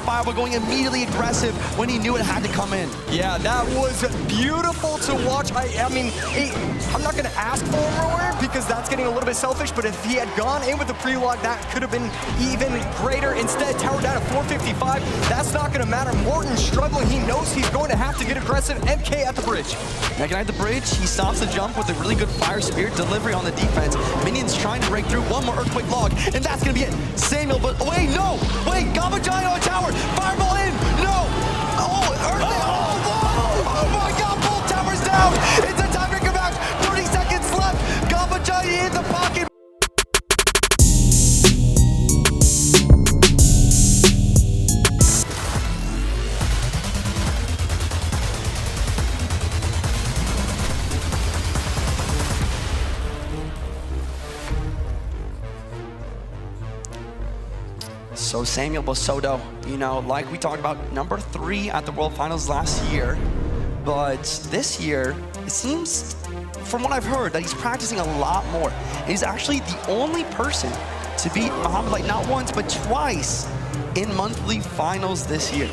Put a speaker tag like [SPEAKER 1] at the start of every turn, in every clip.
[SPEAKER 1] Fireball, going immediately aggressive when he knew it had to come in.
[SPEAKER 2] Yeah, that was beautiful to watch. I mean, I'm not gonna ask for a reward because that's getting a little bit selfish, but if he had gone in with the pre-log, that could have been even greater. Instead, tower down at 455, that's not gonna matter. Morten struggling, he knows he's going to have to get aggressive. MK at the bridge.
[SPEAKER 1] Mega Knight at the bridge, he stops the jump with a really good Fire Spirit delivery on the defense. Minions trying to break through, one more Earthquake log, and that's gonna be it. Samuel, but wait, no! Wait, Gama Giant on tower! Fireball in! No! Oh, Earthquake! Oh my god, both towers down! It's a tiebreaker match! 30 seconds left! Gama Giant in the pocket! So Samuel Bassoto, you know, like we talked about, number 3 at the World Finals last year, but this year, it seems, from what I've heard, that he's practicing a lot more. And he's actually the only person to beat Muhammad Light not once, but twice in monthly finals this year.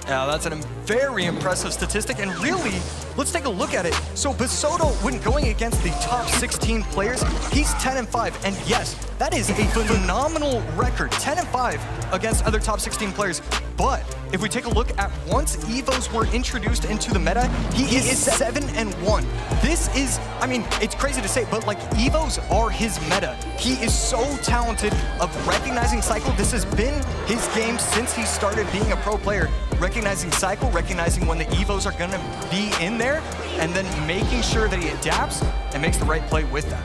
[SPEAKER 2] Yeah, that's a very impressive statistic, and really, let's take a look at it. So Bassoto, when going against the top 16 players, he's 10-5, and yes, that is a phenomenal record, 10-5 against other top 16 players. But if we take a look at once EVOs were introduced into the meta, he is 7-1. This is, I mean, it's crazy to say, but like EVOs are his meta. He is so talented of recognizing cycle. This has been his game since he started being a pro player. Recognizing cycle, recognizing when the EVOs are gonna be in there, and then making sure that he adapts and makes the right play with that.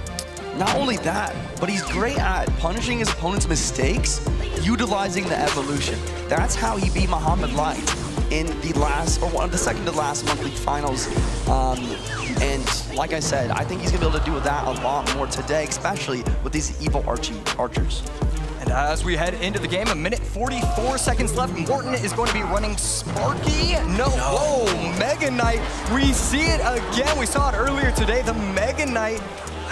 [SPEAKER 1] Not only that, but he's great at punishing his opponent's mistakes, utilizing the evolution. That's how he beat Muhammad Light in the last, or one of the second to last monthly finals. And like I said, I think he's gonna be able to do that a lot more today, especially with these Evo archers.
[SPEAKER 2] And as we head into the game, 1:44 seconds left. Morten is going to be running Sparky. No. Whoa, Mega Knight. We see it again. We saw it earlier today. The Mega Knight.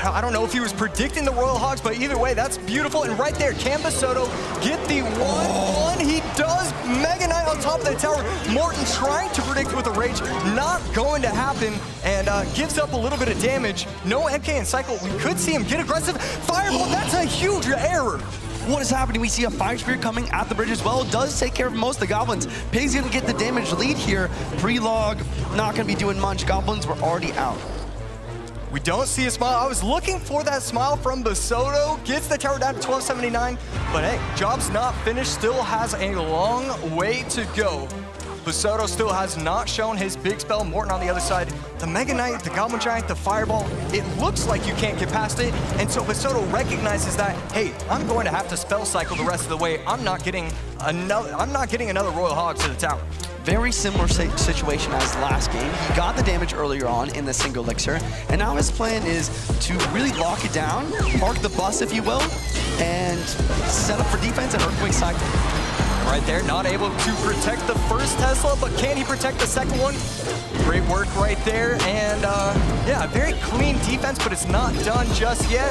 [SPEAKER 2] I don't know if he was predicting the Royal Hogs, but either way, that's beautiful. And right there, can Bassoto get the 1-1? He does. Mega Knight on top of the tower. Morten trying to predict with a Rage. Not going to happen, and gives up a little bit of damage. No MK in cycle. We could see him get aggressive. Fireball, that's a huge error.
[SPEAKER 1] What is happening? We see a Fire Spirit coming at the bridge as well. Does take care of most of the Goblins. Pig's gonna get the damage lead here. Pre-log, not gonna be doing much. Goblins were already out.
[SPEAKER 2] We don't see a smile. I was looking for that smile from Bassoto. Gets the tower down to 1279. But hey, job's not finished. Still has a long way to go. Bassoto still has not shown his big spell. Morten on the other side. The Mega Knight, the Goblin Giant, the Fireball, it looks like you can't get past it. And so Bassoto recognizes that, hey, I'm going to have to spell cycle the rest of the way. I'm not getting another Royal Hog to the tower.
[SPEAKER 1] Very similar situation as last game. He got the damage earlier on in the single elixir, and now his plan is to really lock it down, park the bus, if you will, and set up for defense and Earthquake cycle.
[SPEAKER 2] Right there, not able to protect the first Tesla, but can he protect the second one? Great work right there, and yeah, very clean defense, but it's not done just yet.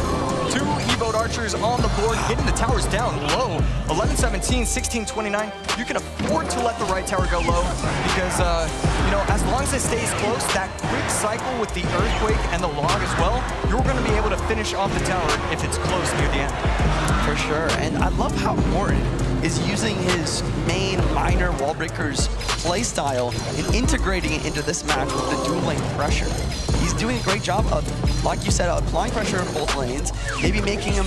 [SPEAKER 2] 2 Evoed archers on the board, getting the towers down low. 11-17, 16-29. You can afford to let the right tower go low because, you know, as long as it stays close, that quick cycle with the Earthquake and the log as well, you're going to be able to finish off the tower if it's close near the end.
[SPEAKER 1] For sure, and I love how Morten is using his main minor wall breakers playstyle and integrating it into this match with the dual lane pressure. He's doing a great job of, like you said, applying pressure in both lanes, maybe making him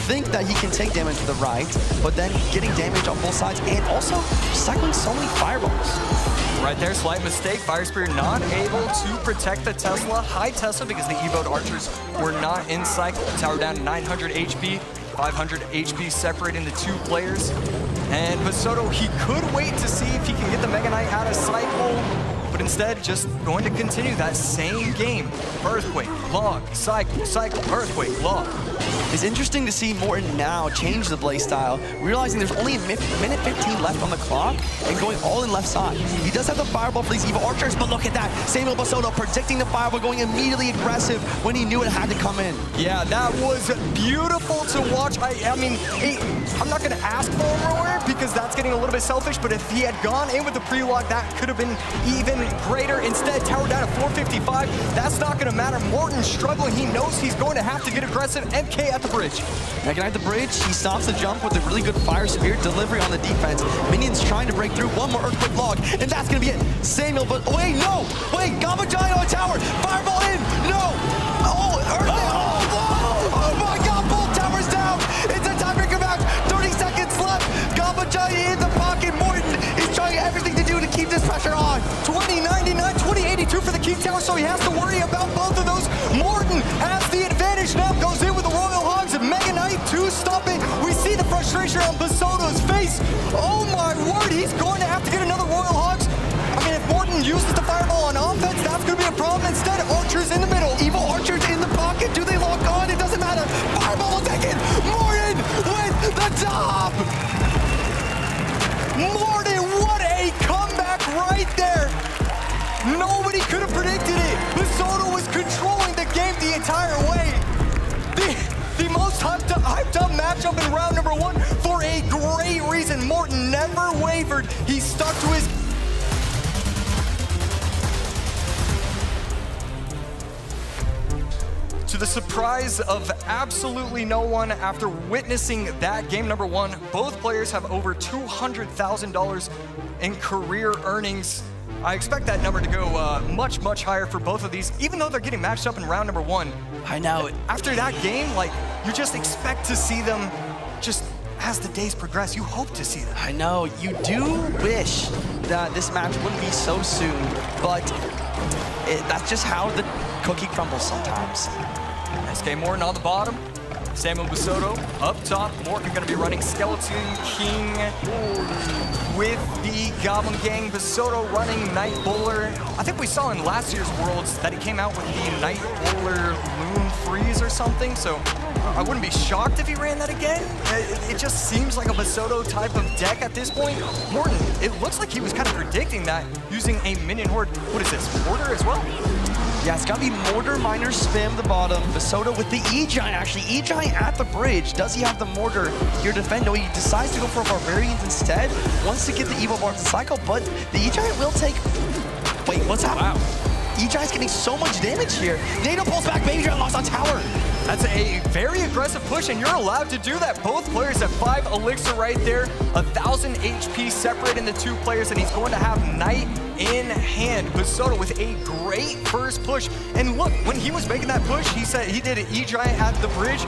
[SPEAKER 1] think that he can take damage to the right, but then getting damage on both sides, and also cycling so many fireballs.
[SPEAKER 2] Right there, slight mistake. Fire Spirit not able to protect the Tesla. High Tesla because the Evoed archers were not in cycle. Tower down to 900 HP. 500 HP separating the 2 players. And Bassoto, he could wait to see if he can get the Mega Knight out of cycle, but instead just going to continue that same game. Earthquake, log, cycle, cycle, earthquake, log.
[SPEAKER 1] It's interesting to see Morten now change the play style, realizing there's only a minute 15 left on the clock and going all in left side. He does have the fireball for these evil archers, but look at that. Samuel Bassoto predicting the fireball, going immediately aggressive when he knew it had to come in.
[SPEAKER 2] Yeah, that was beautiful to watch. I mean, I'm not gonna ask for a roar because that's getting a little bit selfish, but if he had gone in with the pre-log, that could have been even greater. Instead, tower down at 455. That's not gonna matter. Morten's struggling. He knows he's going to have to get aggressive. MK at the bridge.
[SPEAKER 1] Again at the bridge, he stops the jump with a really good fire spirit delivery on the defense. Minions trying to break through. One more earthquake log, and that's gonna be it. Samuel, but wait, no! Wait, Gamma Giant on tower! Fireball in! No! Oh, earthquake! Oh my god, both towers down! It's a tiebreaker match! 30 seconds left! Gamma Giant in the pocket. Morten is trying everything to do to keep this pressure on.
[SPEAKER 2] 2099, 2082 for the King Tower, so he has to worry about both of those. Morten has the advantage now, goes in with the Royal Hogs, and Mega Knight 2 stopping. We see the frustration on Bassoto's face. Oh my word, he's going to have to get another Royal Hogs. I mean, if Morten uses the fireball on offense, that's going to be a problem. Instead, Archer's in the middle.
[SPEAKER 1] Evil Archers in the pocket. Do they lock on? It doesn't matter. Fireball will take it. Morten with the top.
[SPEAKER 2] Morten, what a comeback right there. Nobody could have predicted it. Bassoto was controlling the game the entire way. The most hyped up matchup in round number 1 for a great reason. Morten never wavered. He stuck to his... To the surprise of absolutely no one, after witnessing that game number 1, both players have over $200,000 in career earnings. I expect that number to go much, much higher for both of these, even though they're getting matched up in round number 1.
[SPEAKER 1] I know.
[SPEAKER 2] After that game, like, you just expect to see them just as the days progress. You hope to see them.
[SPEAKER 1] I know. You do wish that this match wouldn't be so soon, but that's just how the cookie crumbles sometimes.
[SPEAKER 2] SK Morten on the bottom. Samuel Bassoto up top. Morten going to be running Skeleton King with the Goblin Gang. Bassoto running Night Bowler. I think we saw in last year's Worlds that he came out with the Night Bowler Loon Freeze or something, so I wouldn't be shocked if he ran that again. It just seems like a Bassoto type of deck at this point. Morten, it looks like he was kind of predicting that using a minion horde. What is this, Mortar as well?
[SPEAKER 1] Yeah, it's got to be Mortar, Miner, Spam, the bottom. Bassoto with the E-Giant, actually. E-Giant at the bridge. Does he have the Mortar here to defend? No, he decides to go for Barbarians instead. Wants to get the Evil Barbs and Cycle, but the E-Giant will take... Wait, what's happening? Wow. E-Giant's getting so much damage here. NATO pulls back, Baby Giant locks on tower.
[SPEAKER 2] That's a very aggressive push, and you're allowed to do that. Both players have 5 elixir right there, 1,000 HP separating the two players, and he's going to have Knight in hand. Bassoto with a great first push. And look, when he was making that push, he said he did an E-Giant at the bridge.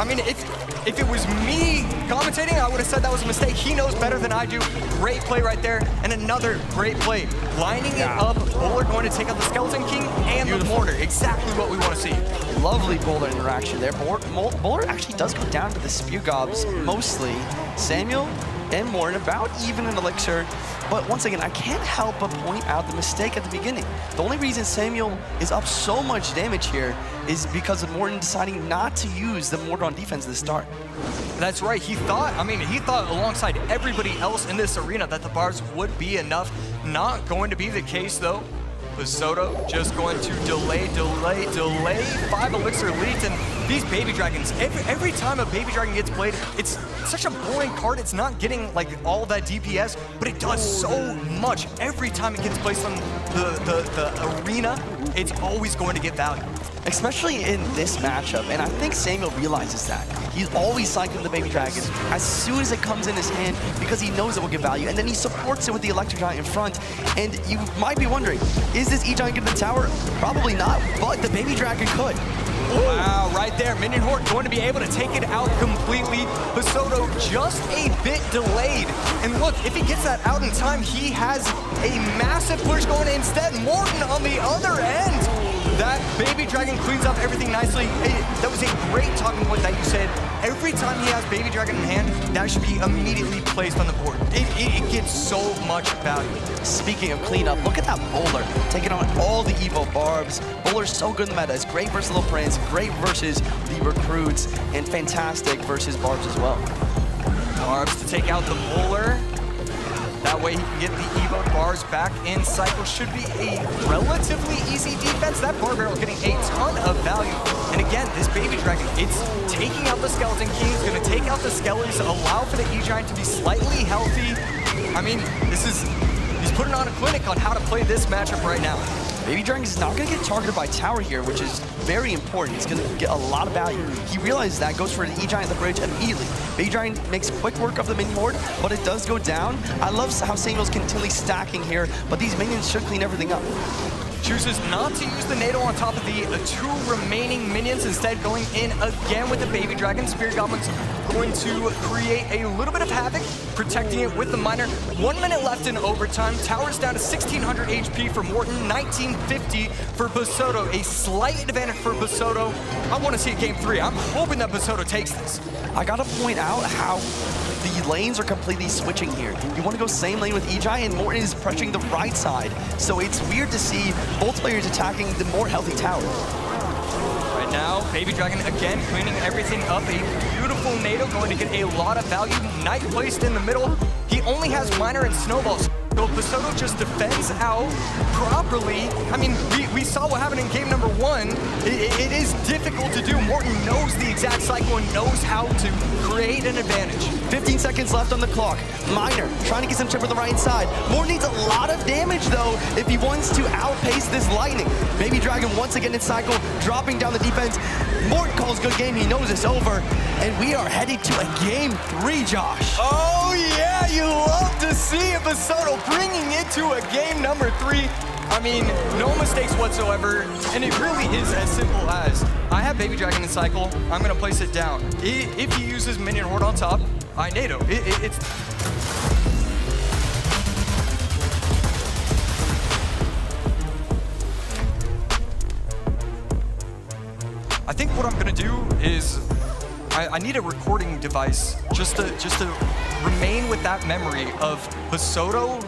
[SPEAKER 2] I mean, if it was me commentating, I would have said that was a mistake. He knows better than I do. Great play right there, and another great play. Lining it up, Bowler going to take out the Skeleton King and the Mortar. Exactly what we want to see.
[SPEAKER 1] Lovely Bowler interaction there. Bowler actually does go down to the Spew Gobs mostly. Samuel and Morten about even in elixir. But once again, I can't help but point out the mistake at the beginning. The only reason Samuel is up so much damage here is because of Morten deciding not to use the Mortar on defense at the start.
[SPEAKER 2] That's right. He thought alongside everybody else in this arena that the bars would be enough. Not going to be the case though. Bassoto just going to delay. 5 elixir leads, and these baby dragons, every time a baby dragon gets played, it's such a boring card. It's not getting like all that DPS, but it does so much. Every time it gets placed on the arena, it's always going to get value.
[SPEAKER 1] Especially in this matchup, and I think Samuel realizes that. He's always cycling the baby dragon as soon as it comes in his hand because he knows it will give value, and then he supports it with the electric giant in front. And you might be wondering, is this E-Giant getting the tower? Probably not, but the baby dragon could.
[SPEAKER 2] Wow, right there, Minion Horde going to be able to take it out completely. Bassoto just a bit delayed. And look, if he gets that out in time, he has a massive push going instead. Morten on the other end. That Baby Dragon cleans up everything nicely. That was a great talking point that you said. Every time he has Baby Dragon in hand, that should be immediately placed on the board. It gets so much value.
[SPEAKER 1] Speaking of cleanup, look at that Bowler taking on all the Evo Barbs. Bowler's so good in the meta. It's great versus Little Prince, great versus the Recruits, and fantastic versus Barbs as well.
[SPEAKER 2] Barbs to take out the Bowler. That way he can get the Evo Bars back in cycle. Should be a relatively easy defense. That Bar Barrel getting a ton of value. And again, this Baby Dragon, it's taking out the Skeleton King. It's going to take out the Skellies, allow for the E-Giant to be slightly healthy. I mean, he's putting on a clinic on how to play this matchup right now.
[SPEAKER 1] Baby Dragon is not going to get targeted by tower here, which is very important. He's going to get a lot of value. He realizes that, goes for the E-Giant at the bridge immediately. Baby Dragon makes quick work of the minion horde, but it does go down. I love how Samuel's continually stacking here, but these minions should clean everything up.
[SPEAKER 2] Chooses not to use the NATO on top of the two remaining minions, instead going in again with the Baby Dragon. Spirit Goblin's going to create a little bit of havoc, protecting it with the Miner. 1 minute left in overtime. Tower's down to 1600 HP for Morten, 1950 for Bassoto. A slight advantage for Bassoto. I want to see a game 3. I'm hoping that Bassoto takes this.
[SPEAKER 1] I gotta point out how the lanes are completely switching here. You want to go same lane with E-Giant, and Morten is pressuring the right side. So it's weird to see both players attacking the more healthy tower.
[SPEAKER 2] Right now, Baby Dragon again cleaning everything up. A beautiful NATO going to get a lot of value. Knight placed in the middle. He only has Miner and Snowballs. So Bassoto just defends out properly. I mean, we saw what happened in game number 1. It is difficult to do. Morten knows the exact cycle and knows how to create an advantage.
[SPEAKER 1] 15 seconds left on the clock. Miner trying to get some chip on the right side. Morten needs a lot of damage, though, if he wants to outpace this Lightning. Baby Dragon once again in cycle, dropping down the defense. Morten calls good game. He knows it's over. And we are heading to a game 3, Josh.
[SPEAKER 2] Oh, yeah, you love to see it, Bassoto bringing it to a game number 3. I mean, no mistakes whatsoever, and it really is as simple as, I have Baby Dragon in cycle, I'm gonna place it down. If he uses Minion Horde on top, I NATO. It's... I think what I'm gonna do is, I need a recording device just to remain with that memory of Bassoto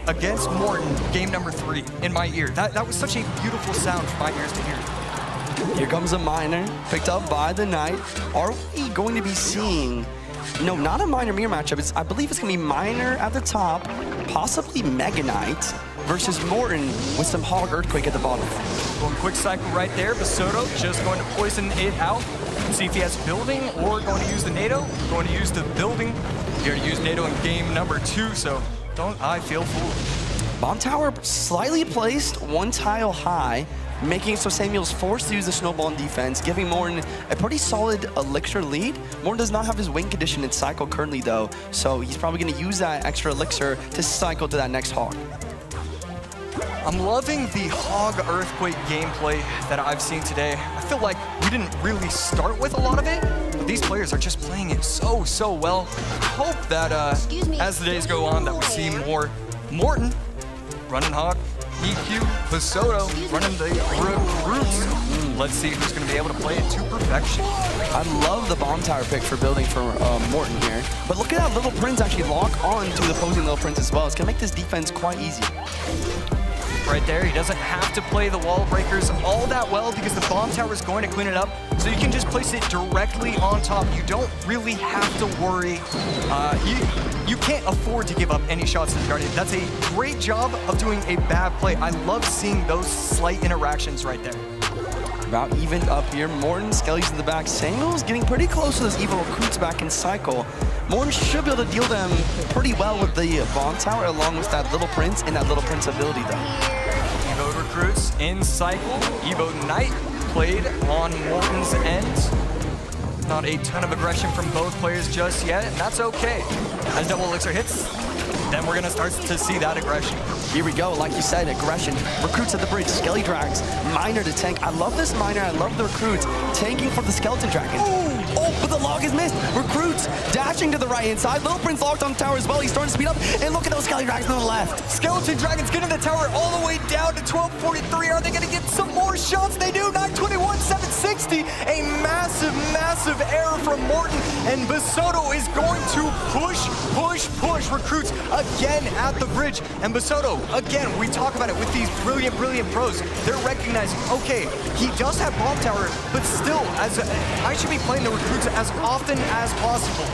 [SPEAKER 2] against Morten, game number 3, in my ear. That was such a beautiful sound for my ears to hear.
[SPEAKER 1] Here comes a Miner, picked up by the Knight. Are we going to be seeing, no, not a Miner mirror matchup. I believe it's going to be Miner at the top, possibly Mega Knight versus Morten with some Hog Earthquake at the bottom.
[SPEAKER 2] Going quick cycle right there. Bassoto just going to poison it out. See if he has building or going to use the NATO. Going to use the building. You're going to use NATO in game number 2, so don't I feel fooled.
[SPEAKER 1] Bomb tower slightly placed, 1 tile high, making it so Samuel's forced to use the snowball in defense, giving Morten a pretty solid elixir lead. Morten does not have his win condition in cycle currently, though, so he's probably going to use that extra elixir to cycle to that next Hog.
[SPEAKER 2] I'm loving the Hog Earthquake gameplay that I've seen today. I feel like we didn't really start with a lot of it, but these players are just playing it so well. I hope that as the days go on that we see more Morten running Hog, EQ, Bassoto running the Recruits. Let's see who's going to be able to play it to perfection.
[SPEAKER 1] I love the bomb tower pick for building for Morten here. But look at how Little Prince actually lock on to the opposing Little Prince as well. It's going to make this defense quite easy.
[SPEAKER 2] Right there, he doesn't have to play the wall breakers all that well because the bomb tower is going to clean it up. So you can just place it directly on top. You don't really have to worry. You can't afford to give up any shots to the Guardian. That's a great job of doing a bad play. I love seeing those slight interactions right there.
[SPEAKER 1] About evened up here. Morten, Skelly's in the back. Samuel's getting pretty close to those evil Recruits back in cycle. Morten should be able to deal them pretty well with the bomb tower along with that Little Prince and that Little Prince ability, though.
[SPEAKER 2] Evo Recruits in cycle. Evo Knight played on Morten's end. Not a ton of aggression from both players just yet, and that's okay. As double elixir hits, then we're gonna start to see that aggression.
[SPEAKER 1] Here we go, like you said, aggression. Recruits at the bridge, Skelly Drags, Miner to tank. I love this Miner, I love the Recruits tanking for the Skeleton Dragon.
[SPEAKER 2] Ooh,
[SPEAKER 1] Oh, but the log is missed. Recruits dashing to the right-hand side. Little Prince locked on the tower as well. He's starting to speed up. And look at those Skeleton Dragons on the left.
[SPEAKER 2] Skeleton Dragons getting the tower all the way down to 1243. Are they going to get some more shots? They do. 921, 760. A massive, massive error from Morten. And Bassoto is going to push. Recruits again at the bridge. And Bassoto, again, we talk about it with these brilliant pros. They're recognizing, okay, he does have bomb tower, but still, I should be playing the recruits as often as possible.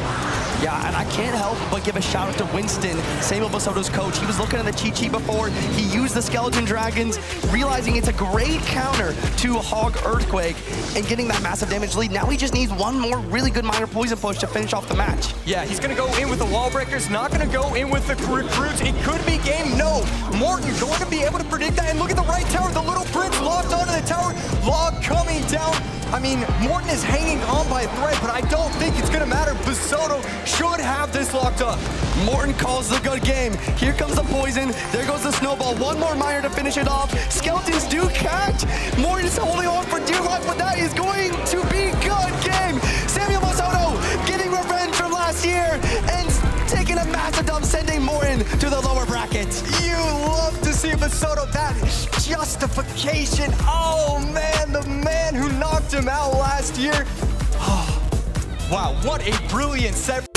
[SPEAKER 1] Yeah, and I can't help but give a shout out to Winston, Samuel Bassoto's coach. He was looking at the cheat sheet before. He used the Skeleton Dragons, realizing it's a great counter to Hog Earthquake and getting that massive damage lead. Now he just needs one more really good minor poison push to finish off the match.
[SPEAKER 2] Yeah, he's gonna go in with the wall breakers, not gonna go in with the recruits. It could be game, no. Morten going to be able to predict that, and look at the right tower. The Little Prince locked onto the tower, log coming down. I mean, Morten is hanging on by a thread, but I don't think it's gonna matter. Bassoto should have this locked up.
[SPEAKER 1] Morten calls the good game. Here comes the poison. There goes the snowball. One more miner to finish it off. Skeletons do catch. Morten's holding on for dear life, but that is going to be good game. Samuel Bassoto getting revenge from last year and taking a massive dump, sending Morten to the lower brackets.
[SPEAKER 2] You love to see Bassoto. That justification. Oh man, the man who knocked him out last year. Oh, wow, what a brilliant set.